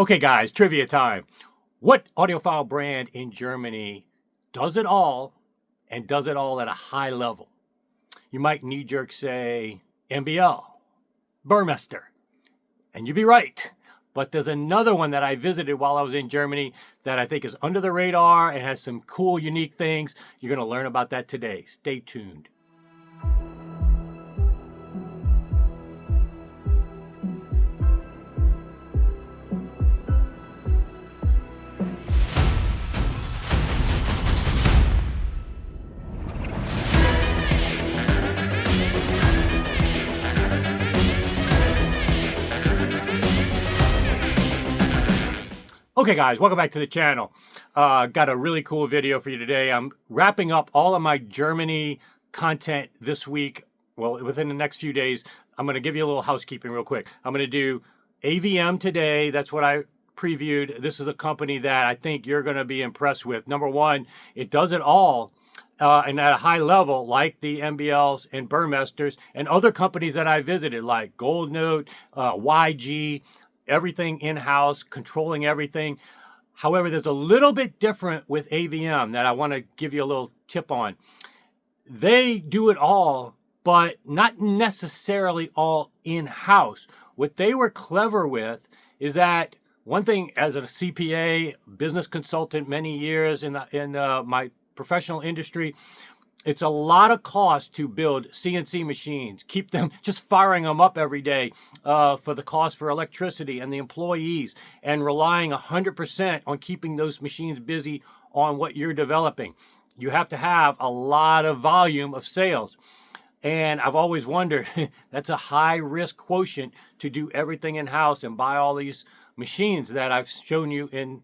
Okay, guys, trivia time. What audiophile brand in Germany does it all and does it all at a high level? You might knee-jerk say MBL, Burmester, and you'd be right. But there's another one that I visited while I was in Germany that I think is under the radar and has some cool, unique things. You're going to learn about that today. Stay tuned. Okay guys, welcome back to the channel. Got a really cool video for you today. I'm wrapping up all of my Germany content this week. Well, within the next few days, I'm going to give you a little housekeeping real quick. I'm going to do AVM today. That's what I previewed. This is a company that I think you're going to be impressed with. Number one, it does it all. And at a high level, like the MBLs and Burmesters and other companies that I visited, like Goldnote, YG, everything in-house, controlling everything. However, there's a little bit different with AVM that I want to give you a little tip on. They do it all, but not necessarily all in-house. What they were clever with is that one thing, as a CPA, business consultant, many years in my professional industry, it's a lot of cost to build CNC machines, keep them, just firing them up every day for the cost for electricity and the employees, and relying 100% on keeping those machines busy on what you're developing. You have to have a lot of volume of sales. And I've always wondered, that's a high risk quotient to do everything in-house and buy all these machines that I've shown you in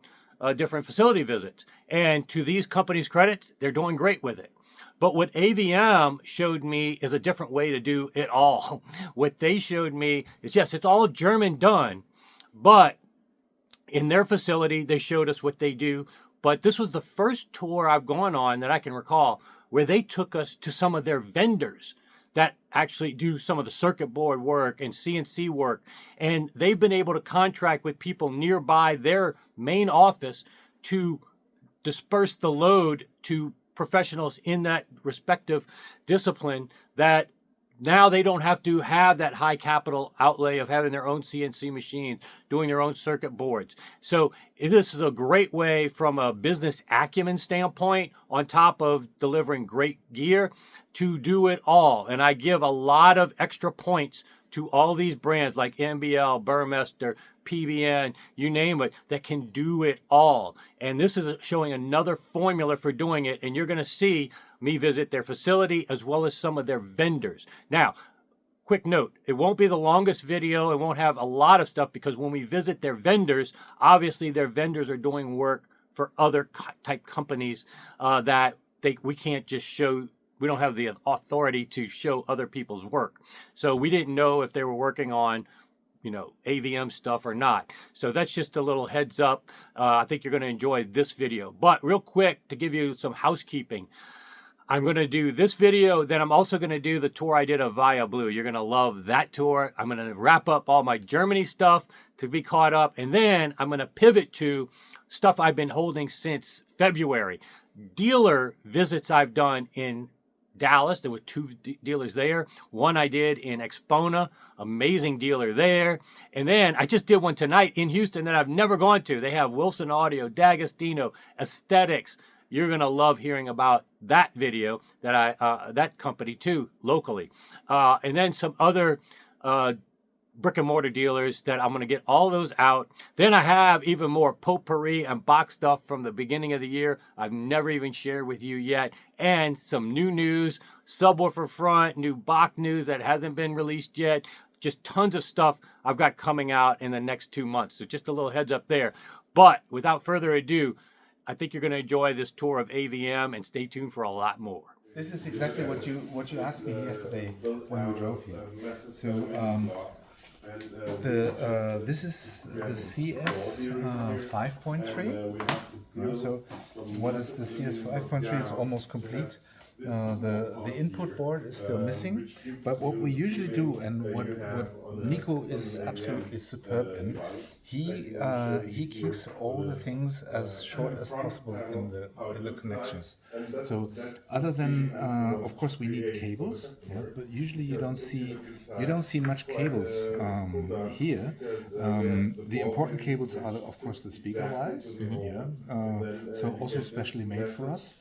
different facility visits. And to these companies' credit, they're doing great with it. But what AVM showed me is a different way to do it all. What they showed me is, yes, it's all German done, but in their facility, they showed us what they do. But this was the first tour I've gone on that I can recall where they took us to some of their vendors that actually do some of the circuit board work and CNC work. And they've been able to contract with people nearby their main office to disperse the load to professionals in that respective discipline, that now they don't have to have that high capital outlay of having their own CNC machines, doing their own circuit boards. So this is a great way from a business acumen standpoint, on top of delivering great gear, to do it all. And I give a lot of extra points to all these brands like MBL, Burmester, PBN, you name it, that can do it all. And this is showing another formula for doing it. And you're going to see me visit their facility as well as some of their vendors. Now, quick note, it won't be the longest video. It won't have a lot of stuff because when we visit their vendors, obviously their vendors are doing work for other type companies that we can't just show. We don't have the authority to show other people's work. So we didn't know if they were working on, AVM stuff or not. So that's just a little heads up. I think you're going to enjoy this video. But real quick, to give you some housekeeping, I'm going to do this video, then I'm also going to do the tour I did of Via Blue. You're going to love that tour. I'm going to wrap up all my Germany stuff to be caught up, and then I'm going to pivot to stuff I've been holding since February. Dealer visits I've done in Dallas. There were two dealers there. One I did in Expona, amazing dealer there. And then I just did one tonight in Houston that I've never gone to. They have Wilson Audio, D'Agostino, Aesthetics. You're going to love hearing about that video, that company too, locally. And then some other brick and mortar dealers that I'm going to get all those out. Then I have even more potpourri and box stuff from the beginning of the year I've never even shared with you yet. And some new news, subwoofer front, new Bach news that hasn't been released yet. Just tons of stuff I've got coming out in the next 2 months. So just a little heads up there. But without further ado, I think you're going to enjoy this tour of AVM, and stay tuned for a lot more. This is exactly what you asked me yesterday when we drove here. So this is the CS 5.3. So what is the CS 5.3? It's almost complete. The input board is still missing, but what we usually do, and what Nico is absolutely superb in, he keeps all the things as short as possible in the connections. So other than of course we need cables, yeah, but usually you don't see much cables here. The important cables are of course the speaker wires, yeah. So also specially made for us.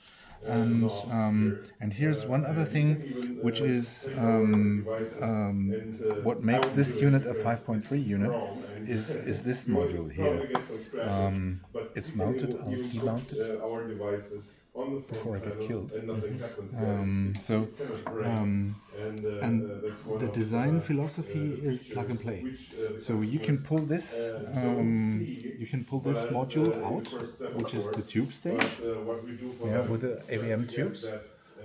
And here's one other thing, which is what makes this unit a 5.3 unit is this module here. It's mounted, I'll demount it before I get killed. And the design philosophy is plug and play. So you can pull this module out, which is the tube stage, yeah, with the AVM tubes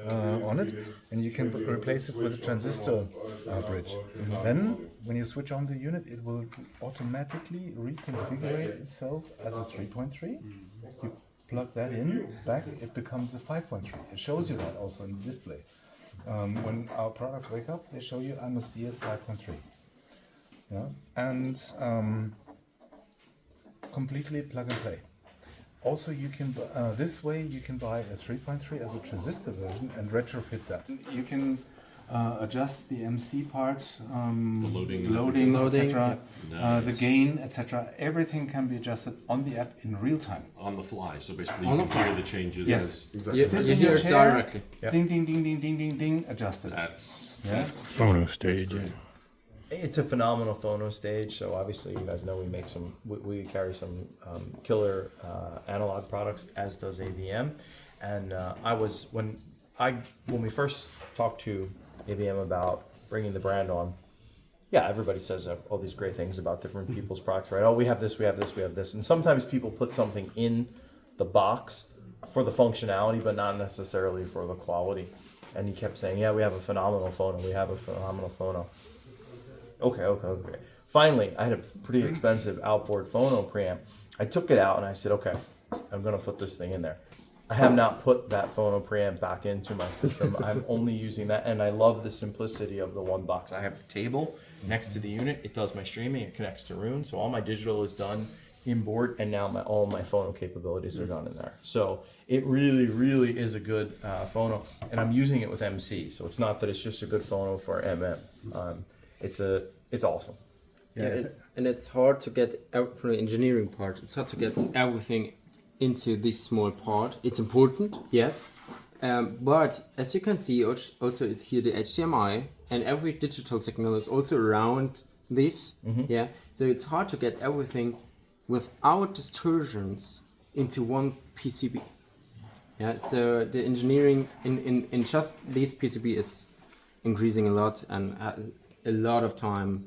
on it, and you can replace it with a transistor bridge. Then, when you switch on the unit, it will automatically reconfigure itself as a 3.3. You plug that in, back, it becomes a 5.3. It shows you that also in the display. When our products wake up, they show you I'm a CS 5.3. Yeah? And completely plug and play. Also, you can this way you can buy a 3.3 as a transistor version and retrofit that. You can adjust the MC part, loading, etc., Nice. the gain, etc. Everything can be adjusted on the app in real time. On the fly, so basically you can hear the changes. Yes, You, sit you in hear your it chair, directly. ding, ding, ding, ding, ding, ding, ding, adjusted. That's Phono stage. It's a phenomenal phono stage. So obviously, you guys know we make we carry some killer analog products, as does AVM. And when we first talked to AVM about bringing the brand on, yeah, everybody says all these great things about different people's products, right? Oh, we have this, we have this, we have this, and sometimes people put something in the box for the functionality, but not necessarily for the quality. And he kept saying, yeah, we have a phenomenal phono, we have a phenomenal phono. Okay. Finally, I had a pretty expensive outboard phono preamp. I took it out and I said, okay, I'm gonna put this thing in there. I have not put that phono preamp back into my system. I'm only using that, and I love the simplicity of the one box. I have the table next to the unit. It does my streaming. It connects to Rune, so all my digital is done inboard, and now all my phono capabilities are done in there. So it really, really is a good phono, and I'm using it with MC. So it's not that it's just a good phono for MM. It's awesome. And it's hard to get from the engineering part. It's hard to get everything into this small part. It's important, yes, but as you can see, also is here the HDMI, and every digital signal is also around this. Yeah, so it's hard to get everything without distortions into one PCB. Yeah, so the engineering in just this PCB is increasing a lot, and a lot of time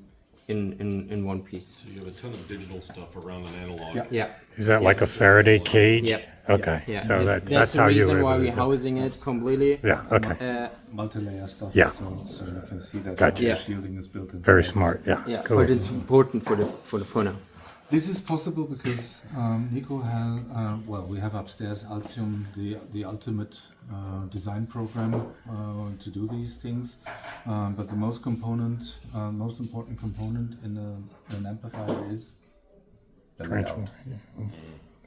in one piece. so you have a ton of digital stuff around an analog. Yeah. Is that like a Faraday cage? Yep. Okay. Yeah. So that's the how you reason were why able to we're do it. housing it completely. Yeah. Okay. Multi-layer stuff, Yeah. so you can see that Gotcha. the Yeah. shielding is built in. Very smart. Yeah. Yeah, Cool. but it's important for the phono. This is possible because Nico has, we have upstairs Altium, the ultimate design program to do these things. But the most important component in an amplifier is the layout.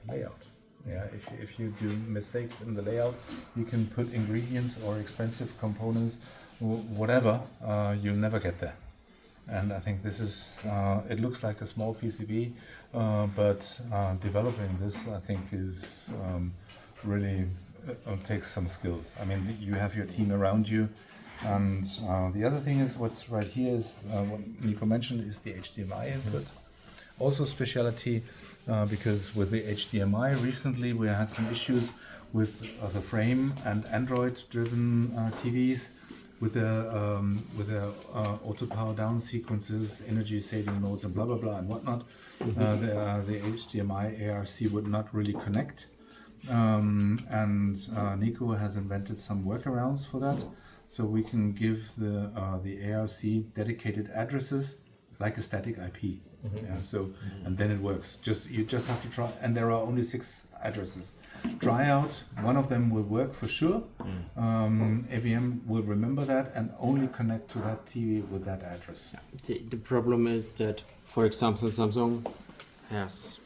Layout. Yeah, if you do mistakes in the layout, you can put ingredients or expensive components, whatever, you'll never get there. And I think this is, it looks like a small PCB, but developing this, I think, is really takes some skills. I mean, you have your team around you, and the other thing is what's right here is, what Nico mentioned, is the HDMI input. Also speciality, because with the HDMI recently we had some issues with the frame and Android-driven TVs. With the auto power down sequences, energy saving modes, and blah blah blah and whatnot, the HDMI ARC would not really connect, and Nico has invented some workarounds for that, so we can give the ARC dedicated addresses like a static IP. Yeah, so and then it works. You just have to try, and there are only 6 addresses. Try out one of them will work for sure. AVM will remember that and only connect to that TV with that address. The problem is that, for example, Samsung has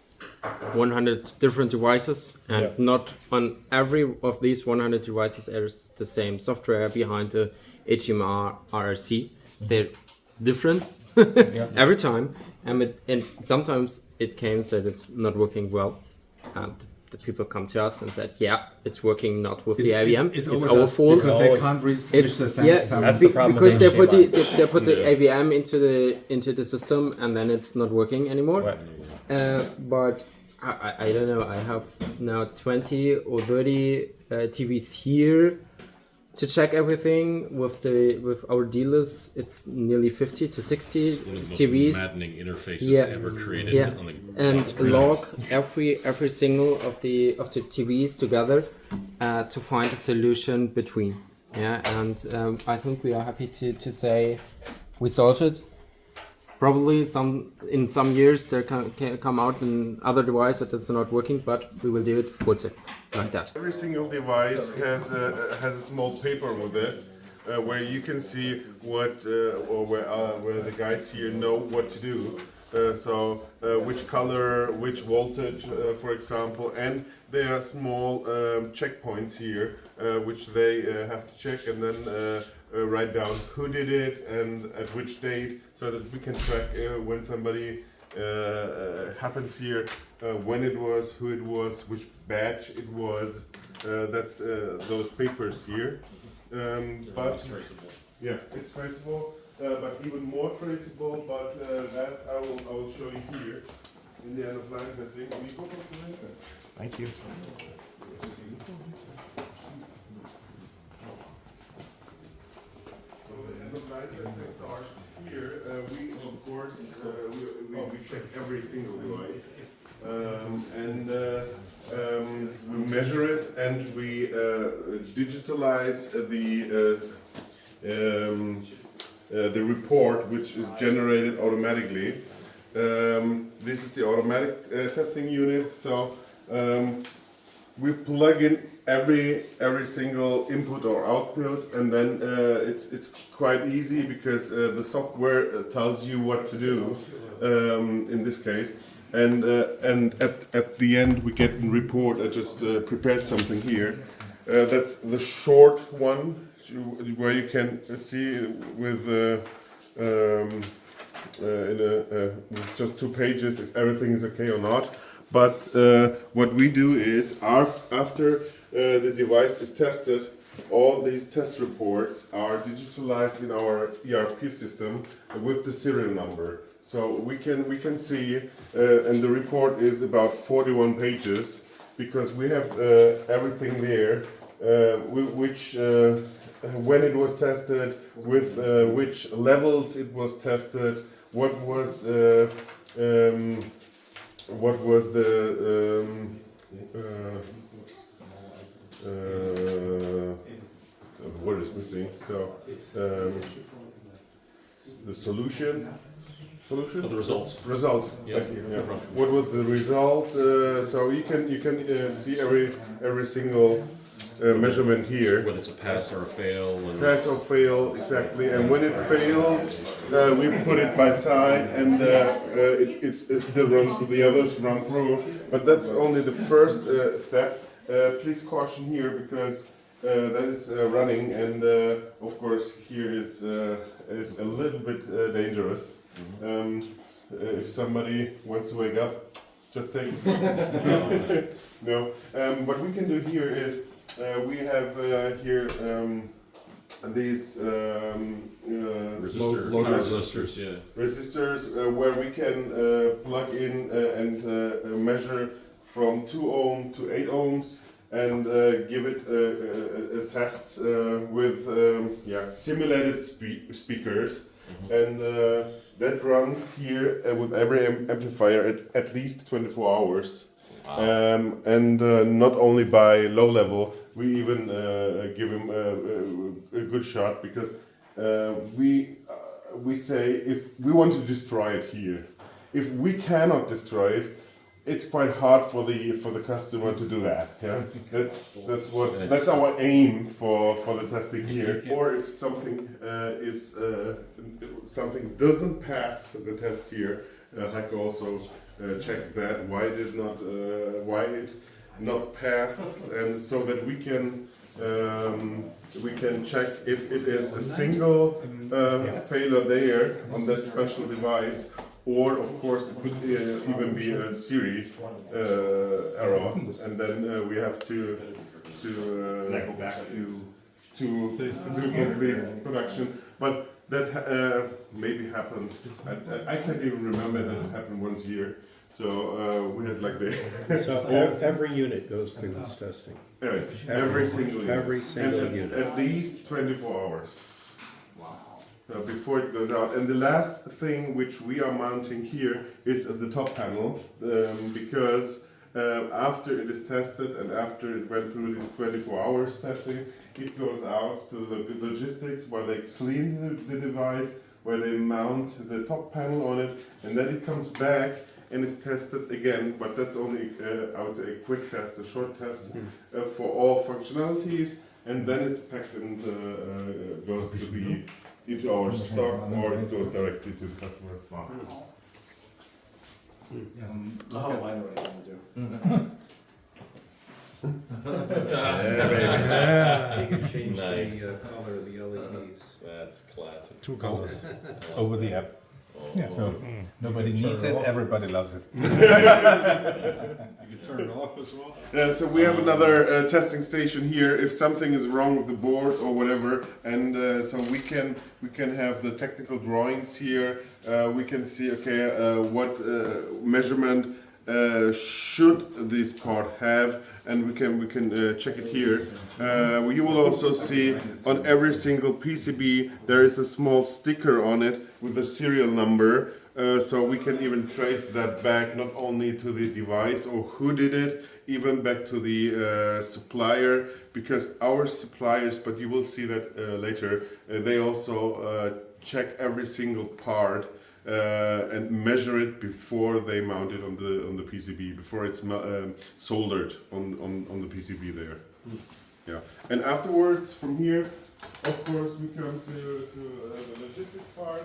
100 different devices, and not on every of these 100 devices is the same software behind the HMR RRC. They're different every time, and sometimes it comes that it's not working well, and the people come to us and said, "Yeah, it's working not with the AVM. It's our fault because they can't reach the same. That's the problem because with they put the AVM into the system, and then it's not working anymore." Right. But I don't know. I have now 20 or 30 TVs here to check everything with our dealers. It's nearly 50 to 60 One of the most TVs. maddening interfaces Yeah. ever created Yeah, on the and screen. log every single of the TVs together to find a solution between. Yeah, and I think we are happy to say we solved it. Probably in some years there can come out another device that is not working, but we will do it like that. Every single device has a small paper with it, where you can see what or where the guys here know what to do. Which color, which voltage, for example, and there are small checkpoints here, which they have to check and then write down who did it and at which date, so that we can track when somebody happens here, when it was, who it was, which batch it was. That's those papers here. But yeah, it's traceable, but even more traceable. But that I will show you here in the end of line testing. Thank you. So the end of line testing starts here. We of course we check every single device, and we measure it, and we digitalize the report, which is generated automatically. This is the automatic testing unit. So we plug in every single input or output, and then it's quite easy because the software tells you what to do in this case. And at the end we get a report. I just prepared something here. That's the short one, where you can see with just 2 pages if everything is okay or not. But what we do is after the device is tested, all these test reports are digitalized in our ERP system with the serial number. So we can see, and the report is about 41 pages, because we have everything there, which when it was tested, with which levels it was tested, what was the what is missing? So the solution. Oh, the results. Result. Yeah. Thank you. Yeah. No problem. What was the result? So you can see every single measurement here. Whether it's a pass or a fail. And Pass or fail, exactly. And when it fails, we put it by side, and it still runs. The others run through. But that's only the first step. Please caution here, because that is running, and of course here is a little bit dangerous. If somebody wants to wake up, just take it. No. What we can do here is we have here these resistors, yeah. resistors where we can plug in and measure from 2 ohm to 8 ohms, and give it a test with simulated speakers. And that runs here with every amplifier at least 24 hours. Wow. And not only by low level, we even give him a good shot, because we we say if we want to destroy it here, if we cannot destroy it, it's quite hard for the customer to do that. Yeah, that's our aim for the testing here. Or if something something doesn't pass the test here, Heiko also check that why it not passed, and so that we can check if it is a single failure there on that special device, or of course it could even be a series error, and then we have to go back to do complete production. But that maybe happened. I can't even remember that it happened once a year. So we had like the So every unit goes through this testing. every single unit. Every single unit. At least 24 hours. Before it goes out. And the last thing which we are mounting here is at the top panel, because after it is tested and after it went through this 24 hours testing, it goes out to the logistics where they clean the device, where they mount the top panel on it, and then it comes back and it's tested again, but that's only, I would say, a quick test, a short test for all functionalities, and then it's packed and goes into our stock, or it goes directly to the customer. Okay. I know what I'm gonna do. You can change Nice. the color of the LEDs. That's classic. Two colors over the app. Yeah, so nobody Turn needs it it, off. everybody loves it. You can turn it off as well. So we have another testing station here. If something is wrong with the board or whatever, and so we can have the technical drawings here. We can see what measurement should this part have, and we can check it here. You will also see on every single PCB there is a small sticker on it with a serial number. So we can even trace that back not only to the device or who did it, even back to the supplier, because our suppliers, but you will see that later, they also check every single part and measure it before they mount it on the PCB, before it's soldered on the PCB there. Yeah, and afterwards from here, of course, we come to the logistics part.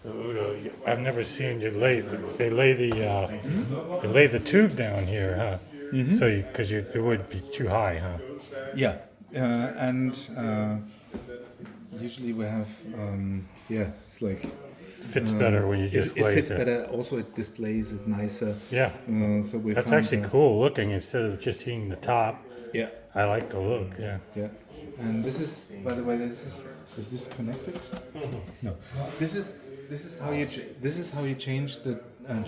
So Udo, I've never seen you lay. They lay the tube down here, huh? Mm-hmm. So because it would be too high, huh? Yeah, and usually we have, it's like Fits better when you just it lay fits it. better. Also, it displays it nicer. Yeah, So we that's found actually that- cool looking instead of just seeing the top. Yeah, I like the look. Yeah. yeah. And this is, by the way, is this connected? No. This is how you change the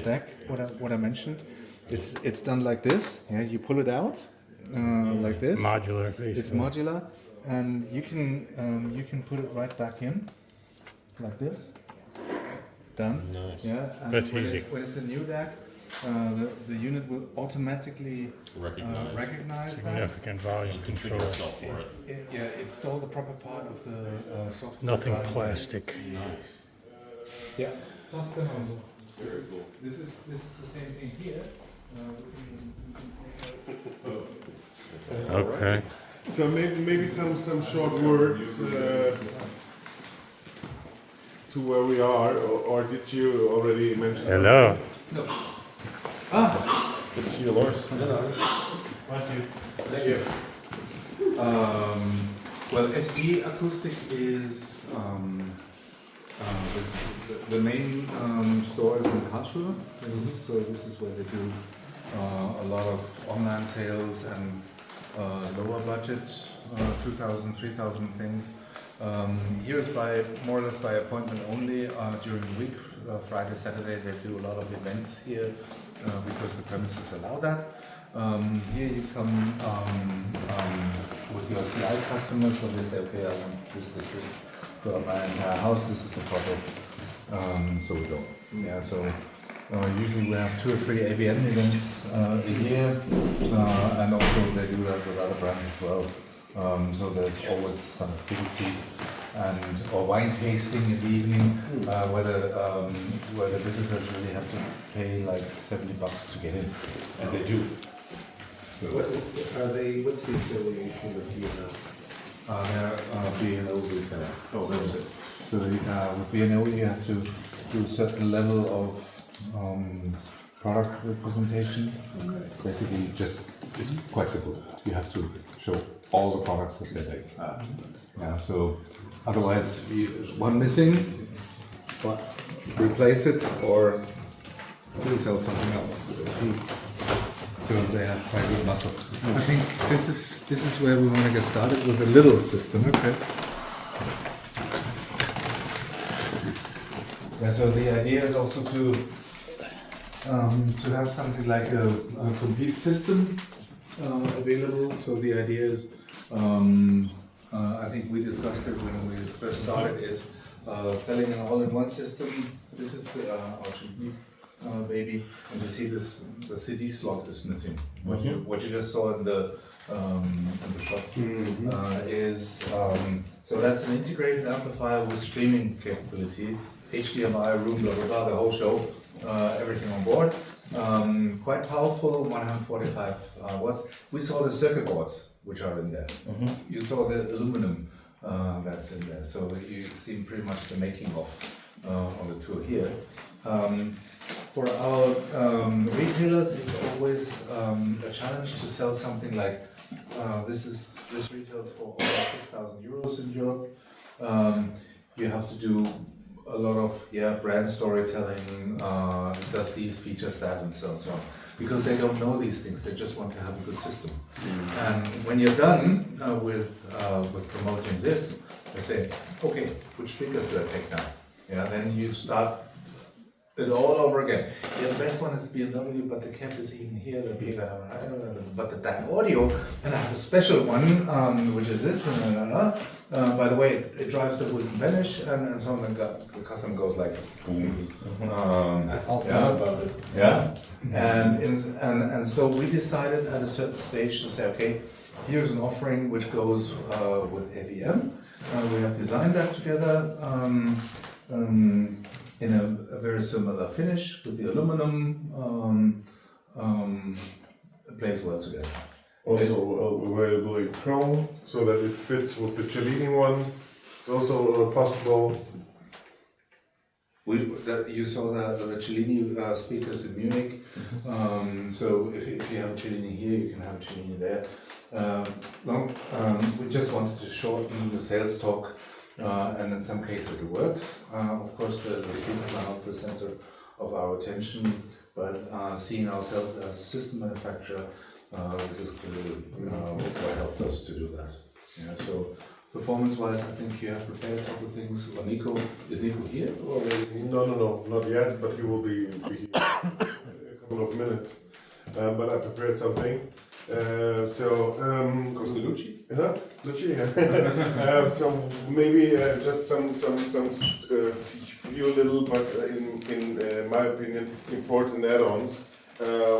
deck. What I mentioned. It's done like this. Yeah, you pull it out like this. Modular, basically. It's modular, and you can put it right back in, like this. Done. Nice. Yeah. And That's when easy. When it's a new deck, the unit will automatically recognize that. Significant volume Configure control. itself for it. Install the proper part of the software. Nothing provided. plastic. Nice. Yeah. This is the same thing here. Okay. So maybe some short words to where we are, or did you already mention? Hello. Good to see you, Lawrence. Thank you. Well, SG Acoustic is the main store is in Karlsruhe. This is where they do a lot of online sales and lower budget, 2,000, 3,000 things. Here is more or less by appointment only during the week. Friday, Saturday, they do a lot of events here because the premises allow that. Here you come with your CI customers, so they say, okay, I want this for my entire house. This is the product. So we go. Yeah. So usually we have 2 or 3 AVM events a year, and also they do that with other brands as well. So there's always some activities. and or wine tasting in the evening, where the visitors really have to pay like $70 to get in, and they do. So What's the affiliation with B&O? they're B&O retailer. Oh, that's it. So with B&O you have to do a certain level of product representation. Okay. Basically, it's quite simple. You have to show all the products that they make. Yeah. So otherwise, one missing, but replace it or sell something else. So they have quite good muscle. I think this is where we want to get started with a little system. Okay. Yeah, so the idea is also to have something like a complete system available. So the idea is, I think we discussed it when we first started, is selling an all-in-one system. This is the RGB baby, and you see this, the CD slot is missing. What you just saw in the shop is, so that's an integrated amplifier with streaming capability. HDMI, room, blah, blah, blah, the whole show, everything on board. Quite powerful, 145 watts. We saw the circuit boards, which are in there. You saw the aluminum that's in there. So you've seen pretty much the making of on the tour here. For our retailers, it's always a challenge to sell something like, this retails for over 6,000 euros in Europe. You have to do a lot of brand storytelling, does these features that and so on, so on, because they don't know these things. They just want to have a good system. And when you're done with promoting this, they say, okay, which speakers do I take now? Yeah, then you start it all over again. Yeah, the best one is the BMW, but the cap is even here. But that audio, and I have a special one, which is this. By the way, it drives the Wilson Vanish, and so on. The customer goes like, boom. I'll think about it. Yeah, and so we decided at a certain stage to say, okay, here's an offering which goes with AVM. We have designed that together. In a very similar finish with the aluminum, it plays well together. Also available in chrome, so that it fits with the Cellini one. It's also possible. You saw the Cellini speakers in Munich. So if you have a Cellini here, you can have a Cellini there. We just wanted to shorten the sales talk. And in some cases it works. Of course, the speakers are not the center of our attention, but seeing ourselves as a system manufacturer, this is clearly what helped us to do that. Yeah, so performance-wise, I think you have prepared a couple of things. Or Nico, is Nico here? Or No, not yet, but he will be here in a couple of minutes. But I prepared something. Costa Lucci? Lucci, yeah. So maybe just some few little, but in my opinion, important add-ons.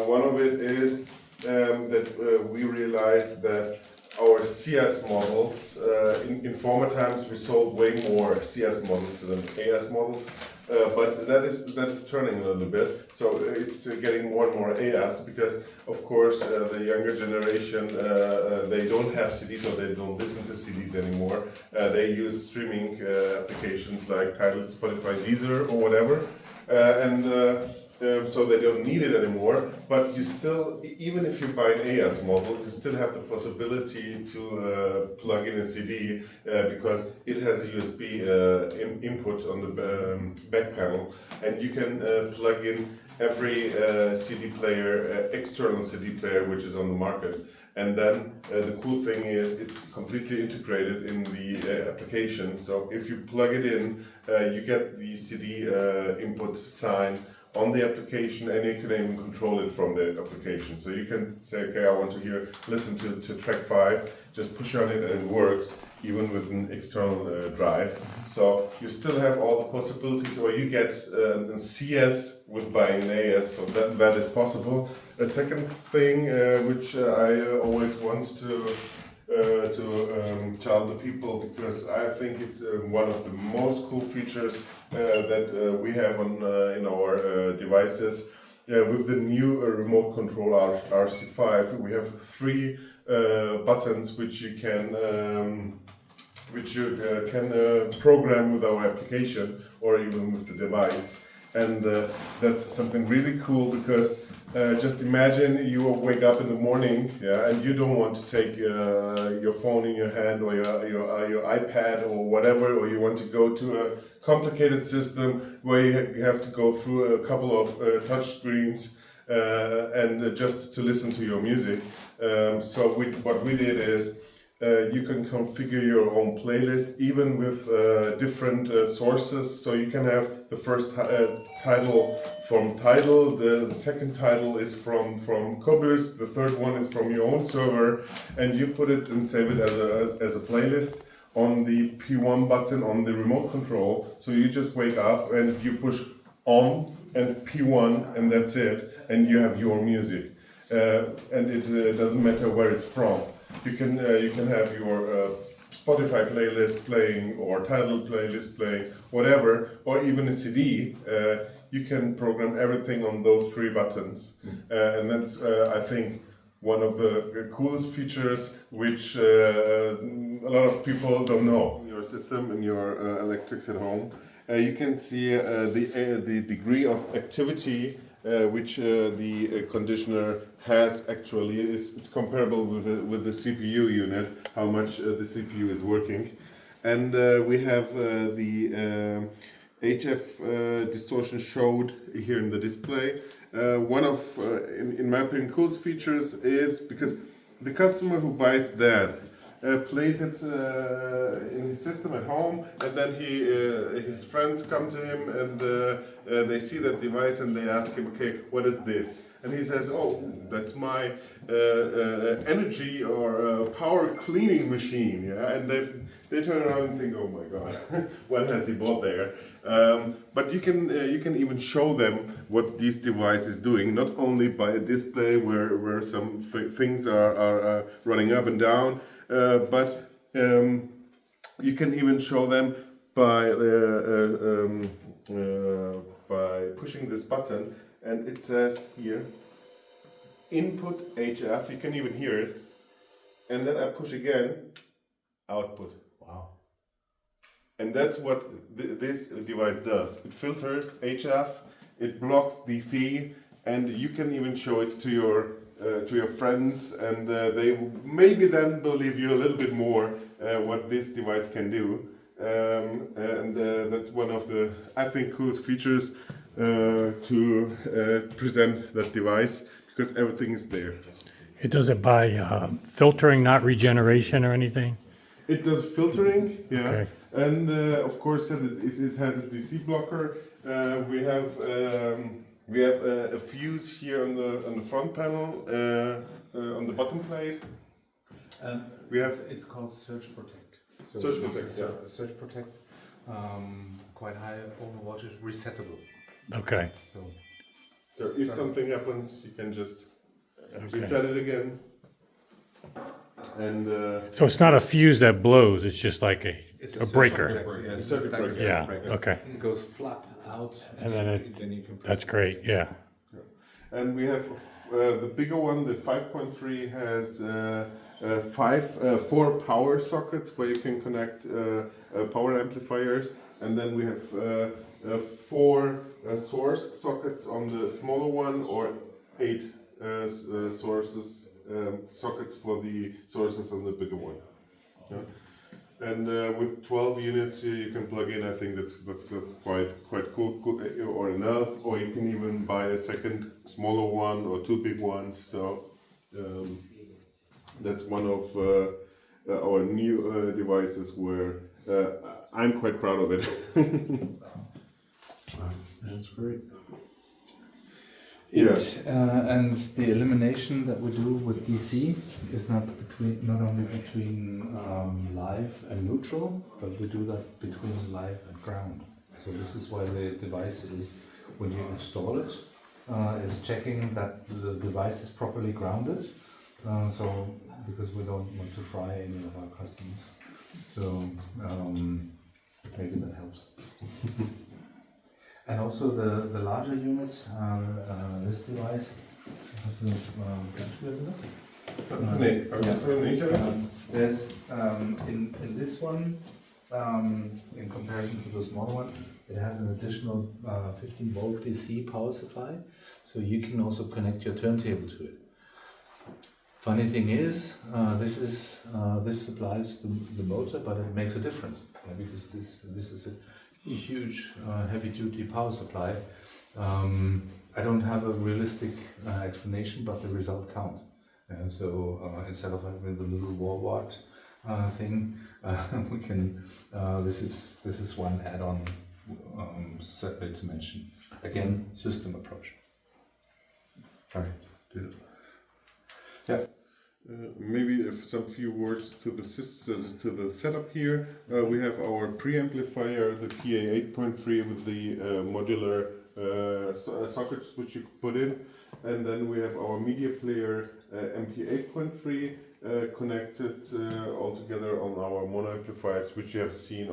One of it is that we realized that our CS models, in former times we sold way more CS models than AS models. But that is turning a little bit, so it's getting more and more AS because, of course, the younger generation they don't have CDs or they don't listen to CDs anymore. They use streaming applications like Tidal, Spotify, Deezer, or whatever, so they don't need it anymore. But you still, even if you buy an AS model, you still have the possibility to plug in a CD because it has a USB input on the back panel, and you can plug in every CD player, external CD player which is on the market. And then the cool thing is it's completely integrated in the application. So if you plug it in, you get the CD input sign on the application, and you can even control it from the application. So you can say, okay, I want to listen to track 5, just push on it and it works, even with an external drive. So you still have all the possibilities, or you get a CS with buying an AS, so that is possible. A second thing which I always want to tell the people, because I think it's one of the most cool features that we have on in our devices. With the new remote control RC5, we have 3 buttons which you can program with our application or even with the device, and that's something really cool, because just imagine you wake up in the morning, yeah, and you don't want to take your phone in your hand or your iPad or whatever, or you want to go to a complicated system where you have to go through a couple of touch screens and just to listen to your music. So what we did is you can configure your own playlist even with different sources. So you can have the first title from Tidal, the second title is from Qobuz, the third one is from your own server, and you put it and save it as a playlist on the P1 button on the remote control. So you just wake up and you push on and P1 and that's it, and you have your music, and it doesn't matter where it's from. You can have your Spotify playlist playing or Tidal playlist playing, whatever, or even a CD. You can program everything on those 3 buttons, and that's I think one of the coolest features which a lot of people don't know. In your system, in your electrics at home, you can see the degree of activity which the conditioner has. Actually, it's comparable with the CPU unit, how much the CPU is working, and we have the HF distortion showed here in the display. One of, in my opinion, coolest features is because the customer who buys that plays it in his system at home, and then his friends come to him and they see that device and they ask him, okay, what is this? And he says, oh, that's my energy or power cleaning machine. Yeah, and they turn around and think, oh my God, what has he bought there? But you can even show them what this device is doing, not only by a display where some things are running up and down, but you can even show them by pushing this button, and it says here, input HF, you can even hear it, and then I push again, output. Wow. And that's what this device does. It filters HF, it blocks DC, and you can even show it to your friends, and they maybe then believe you a little bit more what this device can do. And that's one of the, I think, coolest features to present that device, because everything is there. It does it by filtering, not regeneration or anything? It does filtering, yeah, Okay. and of course it has a DC blocker. We have a fuse here on the front panel, on the bottom plate. We have it's called Surge Protect. So Surge it's Protect, yeah. Surge Protect, quite high overwattage, resettable. Okay. So if something happens, you can just reset it again. And So it's not a fuse that blows, it's just like a breaker. Yes, Circuit it's like a breaker. Yeah, breaker. okay. It goes flap out, And then you can press That's great, yeah. and we have the bigger one, the 5.3, has four power sockets where you can connect power amplifiers, and then we have 4 source sockets on the smaller one, or 8 sockets for the sources on the bigger one. Yeah. And with 12 units you can plug in. I think that's quite cool, or enough. Or you can even buy a second smaller one or 2 big ones. So that's one of our new devices where I'm quite proud of it. That's great. Yeah. And the elimination that we do with DC is not only between live and neutral, but we do that between live and ground. So this is why the device is, when you install it, is checking that the device is properly grounded. So because we don't want to fry any of our customers, so maybe that helps. And also the larger unit, this device has a there's in this one, in comparison to the smaller one, it has an additional 15 volt DC power supply, so you can also connect your turntable to it. Funny thing is, this supplies the motor, but it makes a difference because this is a huge heavy-duty power supply. I don't have a realistic explanation, but the result counts. And so instead of having the little wall wart thing, we can. This is one add-on separate to mention. Again, system approach. Sorry. Yeah. Maybe some few words to the system, to the setup here. We have our preamplifier, the PA 8.3 with the modular sockets which you put in, and then we have our media player MP 8.3 connected all together on our mono amplifiers, which you have seen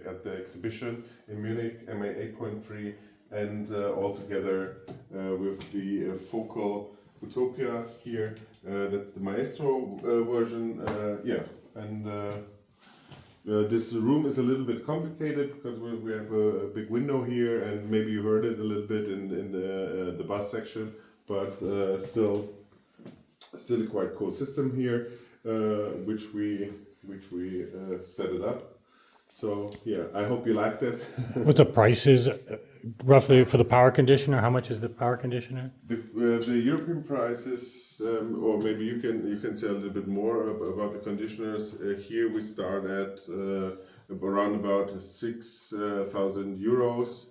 at the exhibition in Munich, MA 8.3, and all together with the focal Utopia here, that's the Maestro version, and this room is a little bit complicated because we have a big window here, and maybe you heard it a little bit in the bass section, but still a quite cool system here, which we set it up. So yeah, I hope you liked it. What the price is roughly for the power conditioner? How much is the power conditioner? The European prices, or maybe you can say a little bit more about the conditioners. Here we start at around about 6,000 euros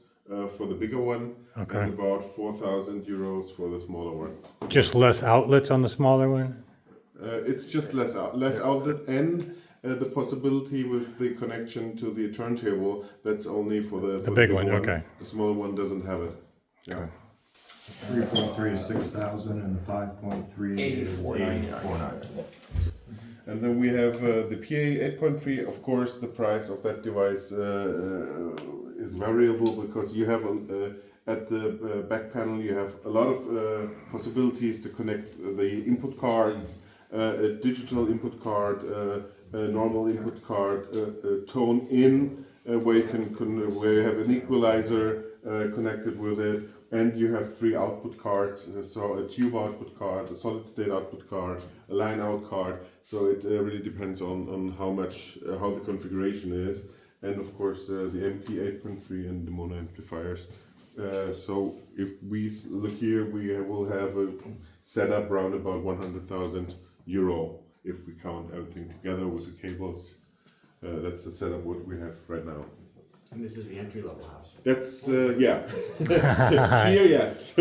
for the bigger one, Okay. and about 4,000 euros for the smaller one. Just less outlets on the smaller one? It's just less outlet, and the possibility with the connection to the turntable, that's only for the big one, okay. The smaller one doesn't have it. Yeah. 3.3 is 6,000 and the 5.3 is 849. And then we have the PA 8.3. Of course, the price of that device is variable because you have at the back panel you have a lot of possibilities to connect the input cards, a digital input card, a normal input card, tone in, where you have an equalizer connected with it, and you have 3 output cards, so a tube output card, a solid state output card, a line out card. So it really depends on how the configuration is, and of course the MP 8.3 and the mono amplifiers. So if we look here, we will have a setup around about 100,000 euro if we count everything together with the cables. That's the setup what we have right now. And this is the entry level house. That's yeah. Here, yes.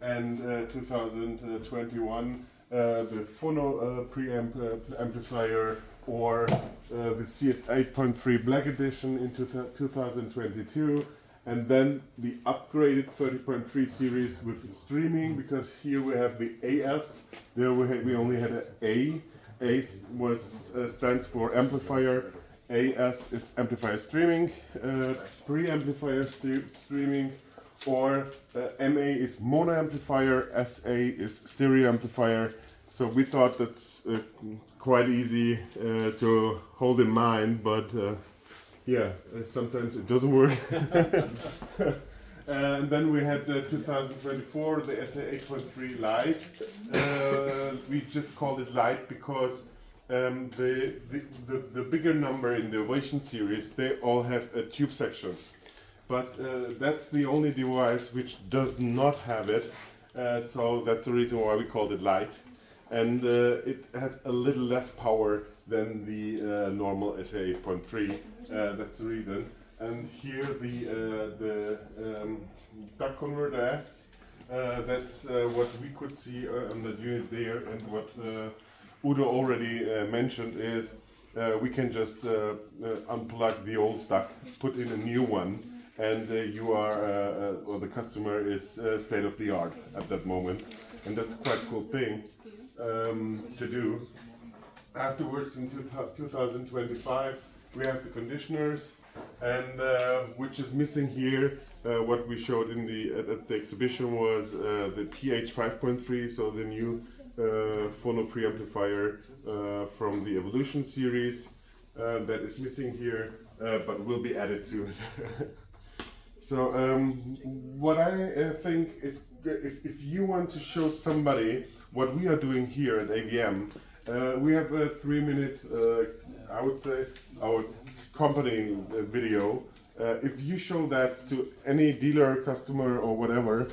And 2021, the Phono preamp amplifier, or the CS 8.3 Black Edition in 2022. And then the upgraded 30.3 series with streaming, because here we have the AS. There we only had an A. A stands for amplifier. AS is amplifier streaming, pre-amplifier streaming, or MA is mono amplifier. SA is stereo amplifier. So we thought that's quite easy to hold in mind, but. Yeah, sometimes it doesn't work. And then we had 2024, the SA 8.3 Lite. We just called it Lite because the bigger number in the Ovation series, they all have a tube section. But that's the only device which does not have it. So that's the reason why we called it Lite. And it has a little less power than the normal SA 8.3. That's the reason. And here the duck converter S. That's what we could see on the unit there, and what Udo already mentioned is we can just unplug the old duck, put in a new one, and you are, or the customer is state of the art at that moment, and that's quite a cool thing to do. Afterwards, in 2025, we have the conditioners, and which is missing here. What we showed in at the exhibition was the pH 5.3, so the new phono preamplifier from the Evolution series that is missing here, but will be added soon. So what I think is, if you want to show somebody what we are doing here at AVM, we have a 3-minute, I would say, our company video. If you show that to any dealer, customer, or whatever,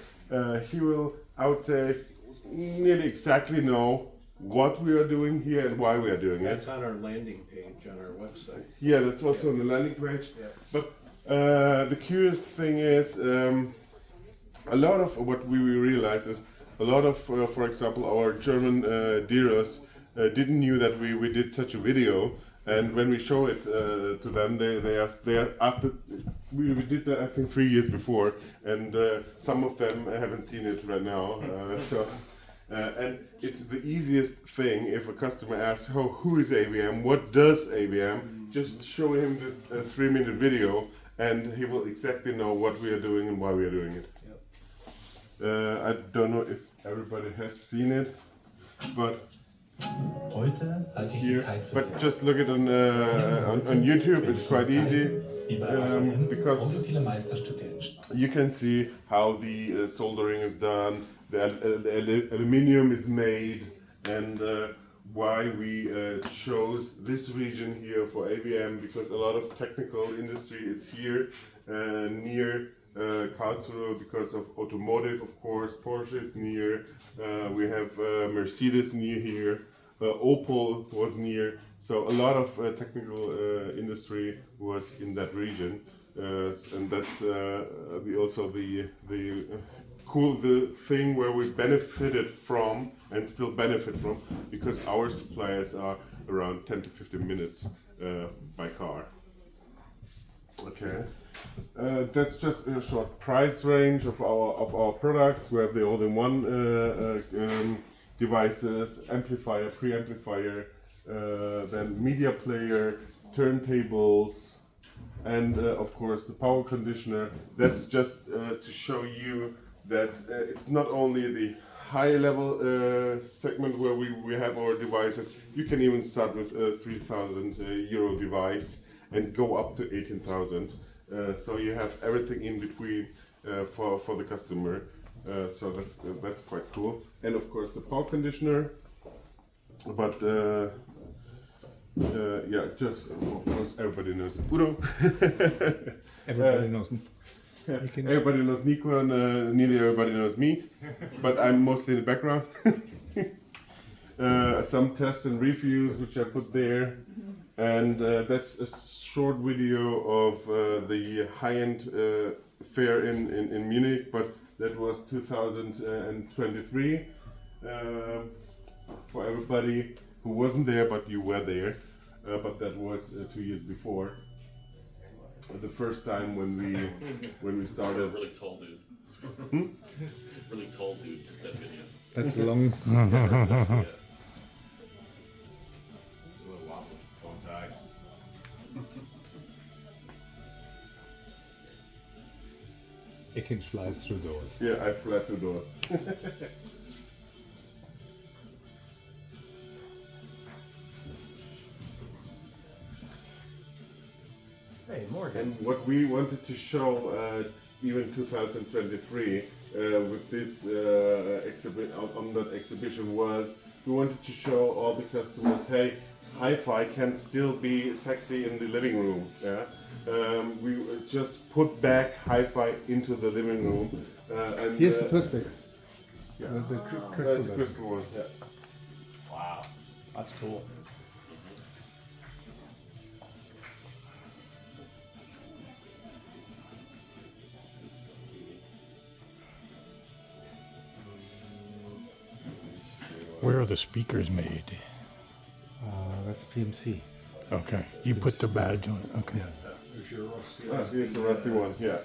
he will, I would say, nearly exactly know what we are doing here and why we are doing it. That's on our landing page on our website. Yeah, that's also on the landing page. Yeah. But the curious thing is, a lot of what we realize is a lot of, for example, our German dealers didn't knew that we did such a video. And when we show it to them, they are after we did that, I think 3 years before, and some of them haven't seen it right now. And it's the easiest thing if a customer asks, "Oh, who is AVM? What does AVM?" Just show him this 3-minute video, and he will exactly know what we are doing and why we are doing it. I don't know if everybody has seen it, but. Heute halte ich die Here, Zeit für but sehr. just look it on YouTube. It's quite easy Wie bei AVM because audiophile Meisterstücke entstehen. you can see how the soldering is done, the aluminium is made, and why we chose this region here for AVM, because a lot of technical industry is here near Karlsruhe because of automotive, of course. Porsche is near. We have Mercedes near here. Opel was near. So a lot of technical industry was in that region, and that's also the thing where we benefited from and still benefit from, because our suppliers are around 10 to 15 minutes by car. Okay. That's just a short price range of our products. We have the all-in-one devices, amplifier, preamplifier, then media player, turntables, and of course the power conditioner. That's just to show you that it's not only the high-level segment where we have our devices. You can even start with a 3,000 euro device and go up to 18,000. So you have everything in between for the customer. So that's quite cool. And of course the power conditioner. But yeah, just of course everybody knows Udo. Everybody knows. Everybody knows Nico, and nearly everybody knows me. But I'm mostly in the background. Some tests and reviews which I put there, and that's a short video of the high-end fair in Munich, but that was 2023. For everybody who wasn't there, but you were there, but that was 2 years before. The first time when we started. Really tall dude. Really tall dude took that video. That's long. Yeah. It can fly through doors. Yeah, I fly through doors. Hey, Morgan. And what we wanted to show, even 2023, with this on that exhibition, was we wanted to show all the customers, hey, hi-fi can still be sexy in the living room. Yeah, we just put back hi-fi into the living room. And Here's the perspective. Yeah, The crystal that's the one. crystal one. Yeah. Wow, that's cool. Where are the speakers made? That's PMC. Okay, you put the badge on. Okay. Here's your rusty. Here's the rusty one. Yeah.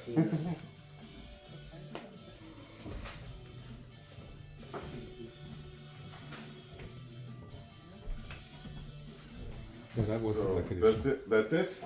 So that was So the condition. that's it. That's it.